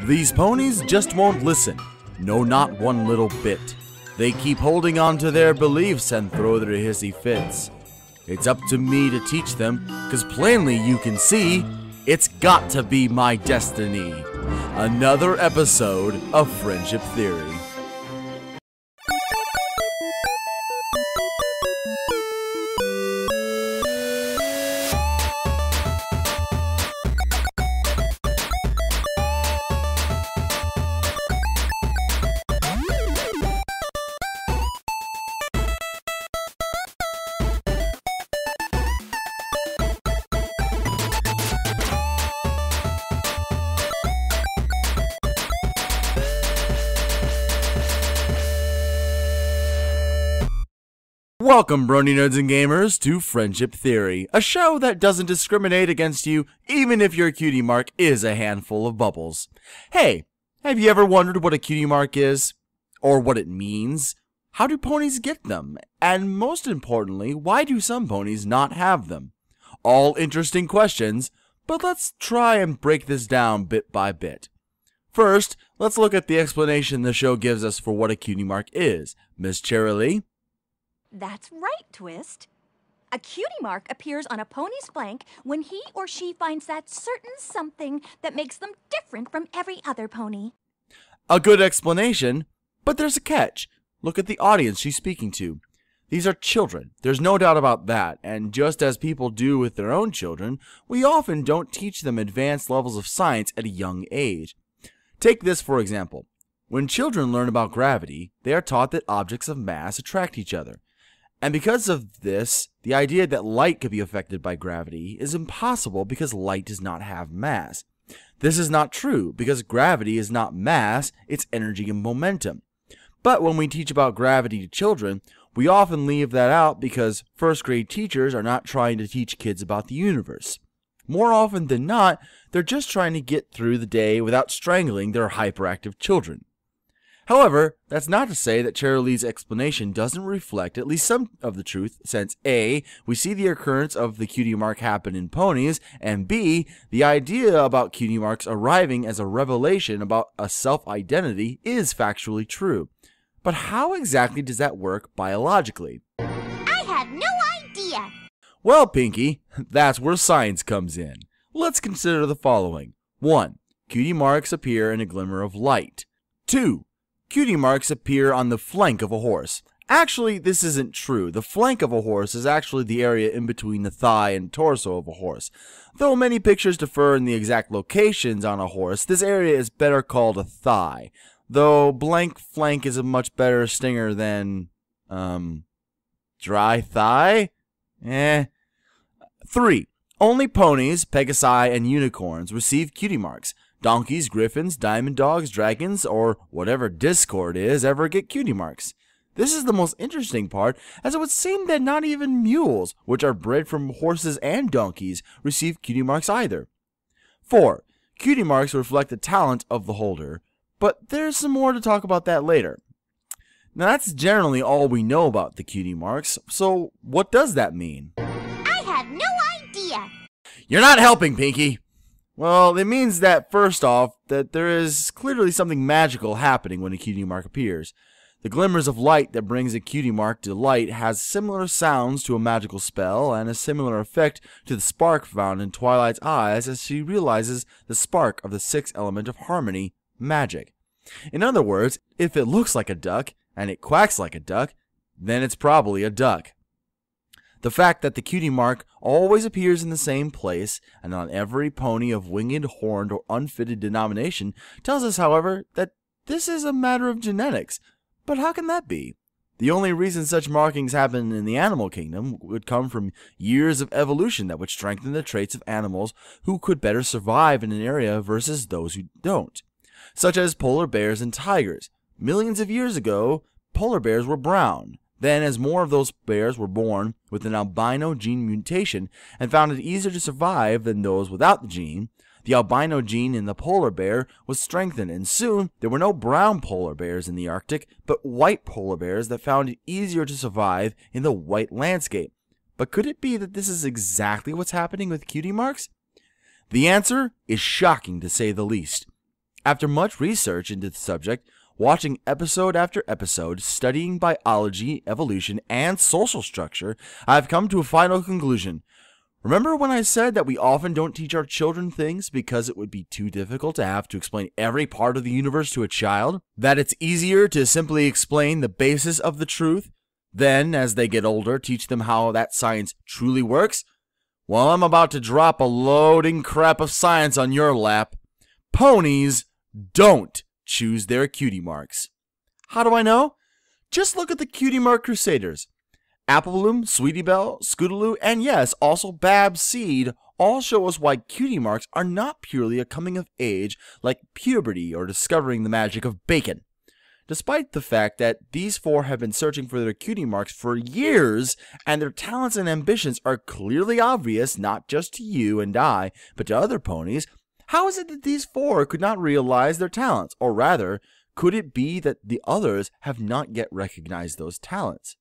These ponies just won't listen. No, not one little bit. They keep holding on to their beliefs and throw their hissy fits. It's up to me to teach them, cause plainly you can see, it's got to be my destiny. Another episode of Friendship Theory. Welcome, Brony Nerds and Gamers, to Friendship Theory, a show that doesn't discriminate against you, even if your cutie mark is a handful of bubbles. Hey, have you ever wondered what a cutie mark is? Or what it means? How do ponies get them? And most importantly, why do some ponies not have them? All interesting questions, but let's try and break this down bit by bit. First, let's look at the explanation the show gives us for what a cutie mark is. Miss Cherylee? That's right, Twist. A cutie mark appears on a pony's flank when he or she finds that certain something that makes them different from every other pony. A good explanation, but there's a catch. Look at the audience she's speaking to. These are children, there's no doubt about that, and just as people do with their own children, we often don't teach them advanced levels of science at a young age. Take this for example. When children learn about gravity, they are taught that objects of mass attract each other. And because of this, the idea that light could be affected by gravity is impossible because light does not have mass. This is not true because gravity is not mass, it's energy and momentum. But when we teach about gravity to children, we often leave that out because first grade teachers are not trying to teach kids about the universe. More often than not, they're just trying to get through the day without strangling their hyperactive children. However, that's not to say that Cherylee's explanation doesn't reflect at least some of the truth, since A, we see the occurrence of the cutie mark happen in ponies, and B, the idea about cutie marks arriving as a revelation about a self-identity is factually true. But how exactly does that work biologically? I had no idea. Well, Pinky, that's where science comes in. Let's consider the following. 1. Cutie marks appear in a glimmer of light. 2. Cutie marks appear on the flank of a horse. Actually, this isn't true. The flank of a horse is actually the area in between the thigh and torso of a horse. Though many pictures differ in the exact locations on a horse, this area is better called a thigh. Though blank flank is a much better stinger than, dry thigh? 3. Only ponies, pegasi, and unicorns receive cutie marks. Donkeys, griffins, diamond dogs, dragons, or whatever Discord is ever get cutie marks. This is the most interesting part, as it would seem that not even mules, which are bred from horses and donkeys, receive cutie marks either. 4. Cutie marks reflect the talent of the holder, but there's some more to talk about that later. Now that's generally all we know about the cutie marks, so what does that mean? I had no idea. You're not helping, Pinky! Well, it means that, first off, that there is clearly something magical happening when a cutie mark appears. The glimmers of light that brings a cutie mark to light has similar sounds to a magical spell and a similar effect to the spark found in Twilight's eyes as she realizes the spark of the sixth element of harmony, magic. In other words, if it looks like a duck and it quacks like a duck, then it's probably a duck. The fact that the cutie mark always appears in the same place and on every pony of winged, horned, or unfitted denomination tells us, however, that this is a matter of genetics. But how can that be? The only reason such markings happen in the animal kingdom would come from years of evolution that would strengthen the traits of animals who could better survive in an area versus those who don't. Such as polar bears and tigers. Millions of years ago, polar bears were brown. Then, as more of those bears were born with an albino gene mutation and found it easier to survive than those without the gene, the albino gene in the polar bear was strengthened, and soon there were no brown polar bears in the Arctic, but white polar bears that found it easier to survive in the white landscape. But could it be that this is exactly what's happening with cutie marks? The answer is shocking to say the least. After much research into the subject, watching episode after episode, studying biology, evolution, and social structure, I have come to a final conclusion. Remember when I said that we often don't teach our children things because it would be too difficult to have to explain every part of the universe to a child? That it's easier to simply explain the basis of the truth, then, as they get older, teach them how that science truly works? Well, I'm about to drop a loading crap of science on your lap. Ponies don't choose their cutie marks. How do I know? Just look at the cutie mark crusaders. Applebloom, Sweetie Belle, Scootaloo, and yes, also Bab's Seed all show us why cutie marks are not purely a coming of age like puberty or discovering the magic of bacon. Despite the fact that these four have been searching for their cutie marks for years, and their talents and ambitions are clearly obvious not just to you and I, but to other ponies, how is it that these four could not realize their talents? Or rather, could it be that the others have not yet recognized those talents?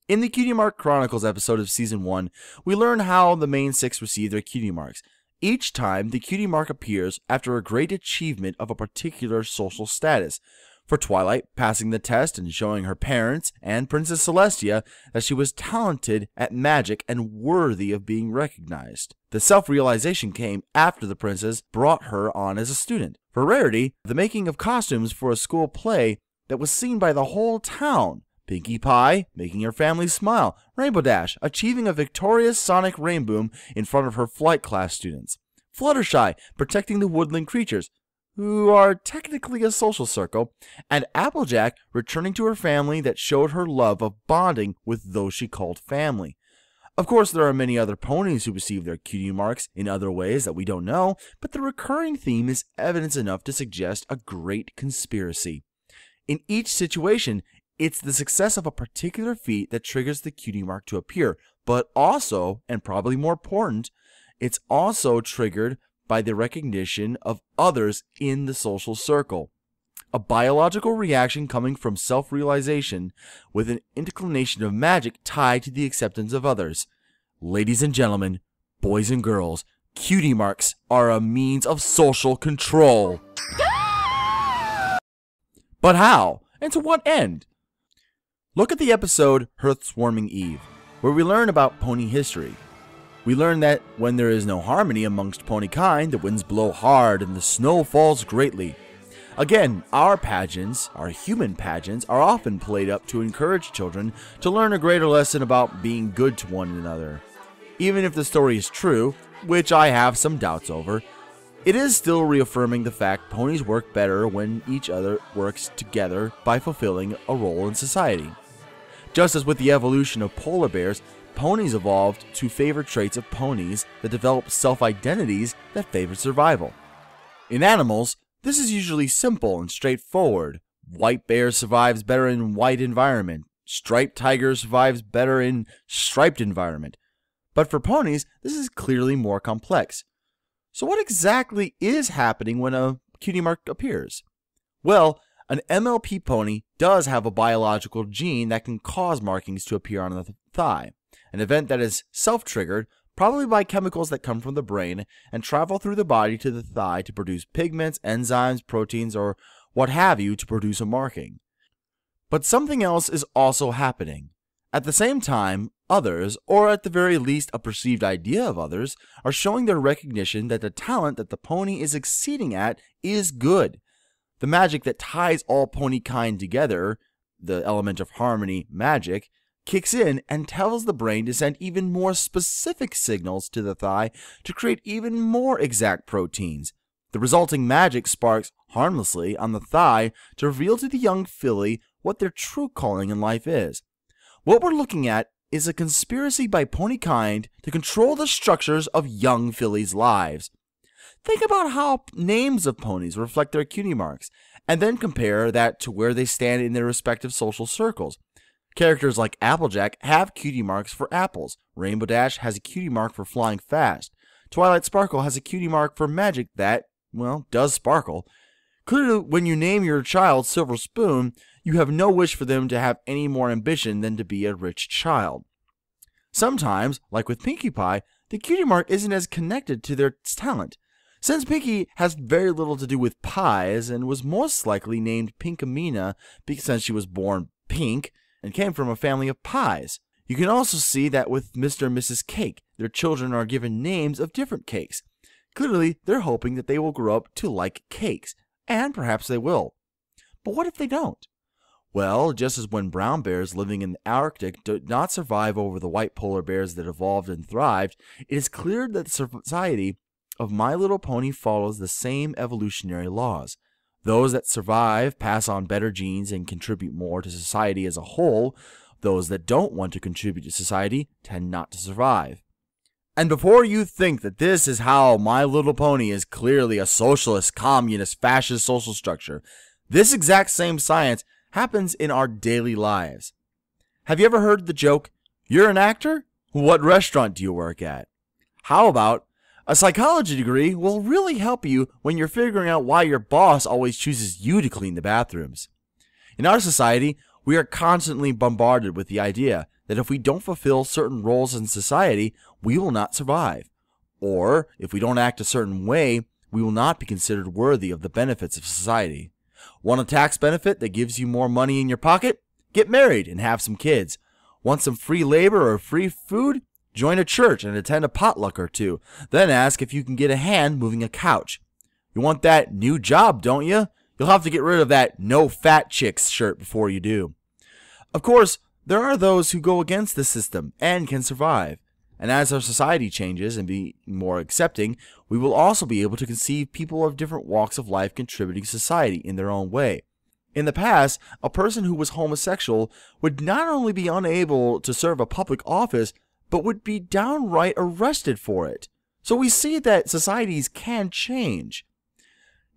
In the Cutie Mark Chronicles episode of Season 1, we learn how the main six receive their cutie marks. Each time, the cutie mark appears after a great achievement of a particular social status. For Twilight, passing the test and showing her parents and Princess Celestia that she was talented at magic and worthy of being recognized. The self-realization came after the princess brought her on as a student. For Rarity, the making of costumes for a school play that was seen by the whole town. Pinkie Pie, making her family smile. Rainbow Dash, achieving a victorious sonic rainboom in front of her flight class students. Fluttershy, protecting the woodland creatures, who are technically a social circle, and Applejack returning to her family that showed her love of bonding with those she called family. Of course, there are many other ponies who receive their cutie marks in other ways that we don't know, but the recurring theme is evidence enough to suggest a great conspiracy. In each situation, it's the success of a particular feat that triggers the cutie mark to appear, but also, and probably more important, it's also triggered by the recognition of others in the social circle. A biological reaction coming from self-realization with an inclination of magic tied to the acceptance of others. Ladies and gentlemen, boys and girls, cutie marks are a means of social control. But how? And to what end? Look at the episode Hearthwarming Eve, where we learn about pony history. We learn that when there is no harmony amongst pony kind, the winds blow hard and the snow falls greatly. Again, our pageants, our human pageants, are often played up to encourage children to learn a greater lesson about being good to one another. Even if the story is true, which I have some doubts over, it is still reaffirming the fact ponies work better when each other works together by fulfilling a role in society. Just as with the evolution of polar bears, ponies evolved to favor traits of ponies that develop self-identities that favor survival. In animals, this is usually simple and straightforward. White bear survives better in white environment. Striped tiger survives better in striped environment. But for ponies, this is clearly more complex. So what exactly is happening when a cutie mark appears? Well, an MLP pony does have a biological gene that can cause markings to appear on the thigh, an event that is self-triggered, probably by chemicals that come from the brain and travel through the body to the thigh to produce pigments, enzymes, proteins, or what have you to produce a marking. But something else is also happening. At the same time, others, or at the very least a perceived idea of others, are showing their recognition that the talent that the pony is exceeding at is good. The magic that ties all pony kind together, the element of harmony, magic, kicks in and tells the brain to send even more specific signals to the thigh to create even more exact proteins. The resulting magic sparks harmlessly on the thigh to reveal to the young filly what their true calling in life is. What we're looking at is a conspiracy by pony kind to control the structures of young fillies' lives. Think about how names of ponies reflect their cutie marks, and then compare that to where they stand in their respective social circles. Characters like Applejack have cutie marks for apples. Rainbow Dash has a cutie mark for flying fast. Twilight Sparkle has a cutie mark for magic that, well, does sparkle. Clearly, when you name your child Silver Spoon, you have no wish for them to have any more ambition than to be a rich child. Sometimes, like with Pinkie Pie, the cutie mark isn't as connected to their talent. Since Pinky has very little to do with pies and was most likely named Pinkamena since she was born pink and came from a family of pies. You can also see that with Mr. and Mrs. Cake, their children are given names of different cakes. Clearly, they're hoping that they will grow up to like cakes, and perhaps they will. But what if they don't? Well, just as when brown bears living in the Arctic did not survive over the white polar bears that evolved and thrived, it is clear that the society of My Little Pony follows the same evolutionary laws. Those that survive pass on better genes and contribute more to society as a whole. Those that don't want to contribute to society tend not to survive. And before you think that this is how My Little Pony is clearly a socialist, communist, fascist social structure, this exact same science happens in our daily lives. Have you ever heard the joke, "You're an actor? What restaurant do you work at?" How about, a psychology degree will really help you when you're figuring out why your boss always chooses you to clean the bathrooms. In our society, we are constantly bombarded with the idea that if we don't fulfill certain roles in society, we will not survive. Or, if we don't act a certain way, we will not be considered worthy of the benefits of society. Want a tax benefit that gives you more money in your pocket? Get married and have some kids. Want some free labor or free food? Join a church and attend a potluck or two. Then ask if you can get a hand moving a couch. You want that new job, don't you? You'll have to get rid of that "no fat chicks" shirt before you do. Of course, there are those who go against the system and can survive. And as our society changes and be more accepting, we will also be able to conceive people of different walks of life contributing to society in their own way. In the past, a person who was homosexual would not only be unable to serve a public office, but would be downright arrested for it. So we see that societies can change.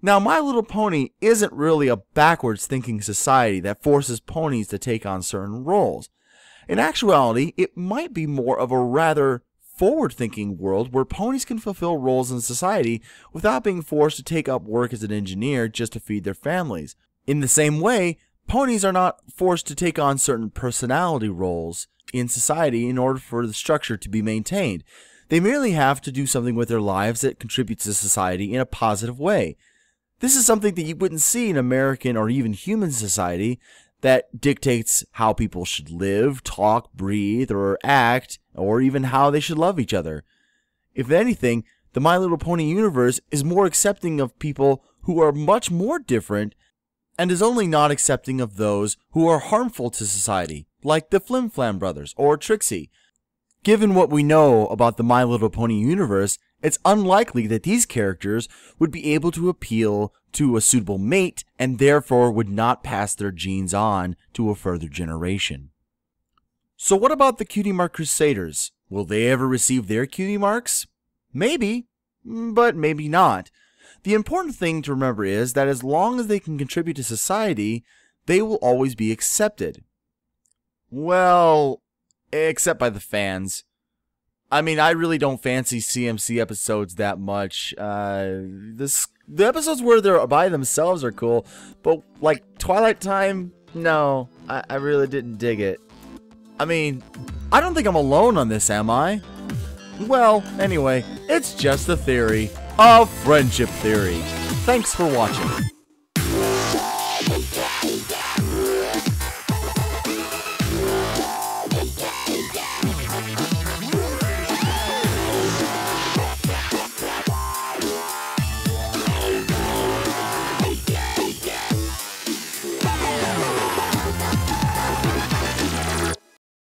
Now, My Little Pony isn't really a backwards thinking society that forces ponies to take on certain roles. In actuality, it might be more of a rather forward-thinking world where ponies can fulfill roles in society without being forced to take up work as an engineer just to feed their families. In the same way, ponies are not forced to take on certain personality roles in society in order for the structure to be maintained. They merely have to do something with their lives that contributes to society in a positive way. This is something that you wouldn't see in American or even human society that dictates how people should live, talk, breathe, or act, or even how they should love each other. If anything, the My Little Pony universe is more accepting of people who are much more different and is only not accepting of those who are harmful to society, like the Flim Flam brothers or Trixie. Given what we know about the My Little Pony universe, it's unlikely that these characters would be able to appeal to a suitable mate and therefore would not pass their genes on to a further generation. So what about the Cutie Mark Crusaders? Will they ever receive their cutie marks? Maybe, but maybe not. The important thing to remember is that as long as they can contribute to society, they will always be accepted. Well, except by the fans. I mean, I really don't fancy CMC episodes that much. The episodes where they're by themselves are cool, but like Twilight Time, no, I really didn't dig it. I mean, I don't think I'm alone on this, am I? Well, anyway, it's just a theory, a friendship theory. Thanks for watching.